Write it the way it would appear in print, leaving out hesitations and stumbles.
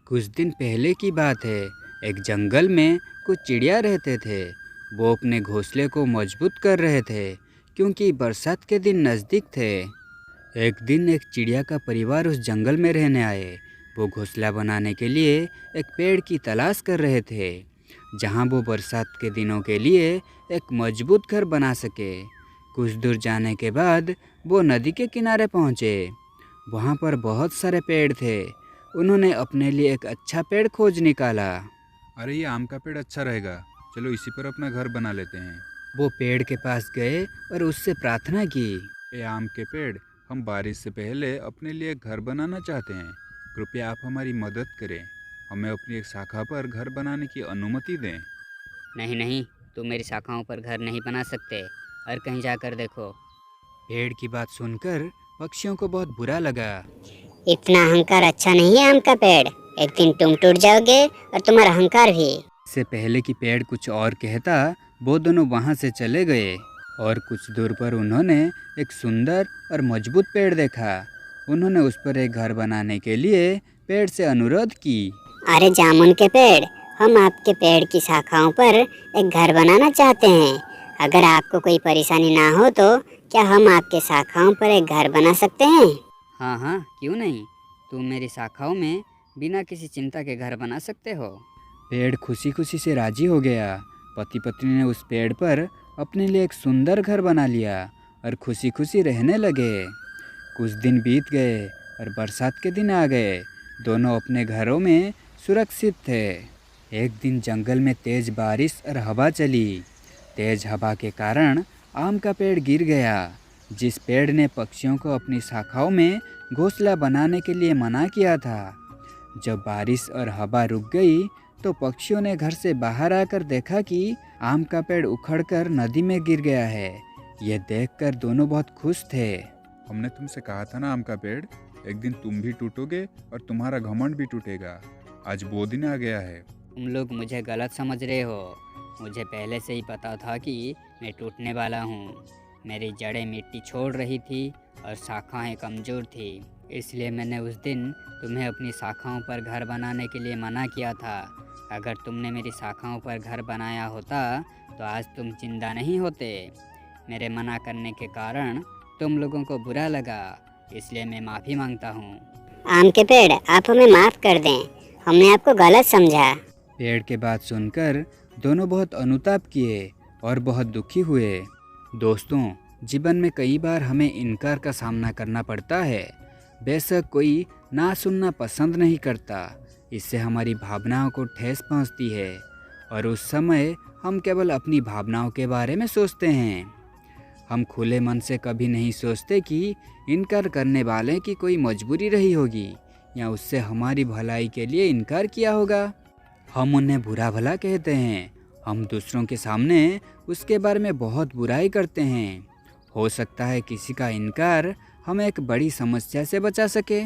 कुछ दिन पहले की बात है। एक जंगल में कुछ चिड़िया रहते थे। वो अपने घोंसले को मजबूत कर रहे थे क्योंकि बरसात के दिन नज़दीक थे। एक दिन एक चिड़िया का परिवार उस जंगल में रहने आए। वो घोंसला बनाने के लिए एक पेड़ की तलाश कर रहे थे जहाँ वो बरसात के दिनों के लिए एक मजबूत घर बना सके। कुछ दूर जाने के बाद वो नदी के किनारे पहुँचे। वहाँ पर बहुत सारे पेड़ थे। उन्होंने अपने लिए एक अच्छा पेड़ खोज निकाला। अरे ये आम का पेड़ अच्छा रहेगा, चलो इसी पर अपना घर बना लेते हैं। वो पेड़ के पास गए और उससे प्रार्थना की। ए आम के पेड़, हम बारिश से पहले अपने लिए एक घर बनाना चाहते हैं। कृपया आप हमारी मदद करें, हमें अपनी एक शाखा पर घर बनाने की अनुमति दें। नहीं नहीं, तुम मेरी शाखाओं पर घर नहीं बना सकते। और कहीं जाकर देखो। पेड़ की बात सुनकर पक्षियों को बहुत बुरा लगा। इतना अहंकार अच्छा नहीं है आम का पेड़। एक दिन तुम टूट जाओगे और तुम्हारा अहंकार भी। इससे पहले कि पेड़ कुछ और कहता, वो दोनों वहाँ से चले गए और कुछ दूर पर उन्होंने एक सुंदर और मजबूत पेड़ देखा। उन्होंने उस पर एक घर बनाने के लिए पेड़ से अनुरोध की। अरे जामुन के पेड़, हम आपके पेड़ की शाखाओं पर एक घर बनाना चाहते हैं। अगर आपको कोई परेशानी ना हो तो क्या हम आपके शाखाओं पर एक घर बना सकते हैं? हाँ हाँ, क्यों नहीं। तुम मेरी शाखाओं में बिना किसी चिंता के घर बना सकते हो। पेड़ खुशी खुशी से राजी हो गया। पति पत्नी ने उस पेड़ पर अपने लिए एक सुंदर घर बना लिया और खुशी खुशी रहने लगे। कुछ दिन बीत गए और बरसात के दिन आ गए। दोनों अपने घरों में सुरक्षित थे। एक दिन जंगल में तेज बारिश और हवा चली। तेज हवा के कारण आम का पेड़ गिर गया, जिस पेड़ ने पक्षियों को अपनी शाखाओं में घोंसला बनाने के लिए मना किया था। जब बारिश और हवा रुक गई तो पक्षियों ने घर से बाहर आकर देखा कि आम का पेड़ उखड़कर नदी में गिर गया है। यह देखकर दोनों बहुत खुश थे। हमने तुमसे कहा था ना आम का पेड़, एक दिन तुम भी टूटोगे और तुम्हारा घमंड भी टूटेगा। आज वो दिन आ गया है। तुम लोग मुझे गलत समझ रहे हो। मुझे पहले से ही पता था कि मैं टूटने वाला हूँ। मेरी जड़ें मिट्टी छोड़ रही थी और शाखाएं कमज़ोर थी। इसलिए मैंने उस दिन तुम्हें अपनी शाखाओं पर घर बनाने के लिए मना किया था। अगर तुमने मेरी शाखाओं पर घर बनाया होता तो आज तुम जिंदा नहीं होते। मेरे मना करने के कारण तुम लोगों को बुरा लगा, इसलिए मैं माफ़ी मांगता हूँ। आम के पेड़, आप हमें माफ कर दें, हमने आपको गलत समझा। पेड़ के बात सुनकर दोनों बहुत अनुताप किए और बहुत दुखी हुए। दोस्तों, जीवन में कई बार हमें इनकार का सामना करना पड़ता है। बेशक कोई ना सुनना पसंद नहीं करता, इससे हमारी भावनाओं को ठेस पहुंचती है और उस समय हम केवल अपनी भावनाओं के बारे में सोचते हैं। हम खुले मन से कभी नहीं सोचते कि इनकार करने वाले की कोई मजबूरी रही होगी या उससे हमारी भलाई के लिए इनकार किया होगा। हम उन्हें बुरा भला कहते हैं। हम दूसरों के सामने उसके बारे में बहुत बुराई करते हैं। हो सकता है किसी का इनकार हमें एक बड़ी समस्या से बचा सके।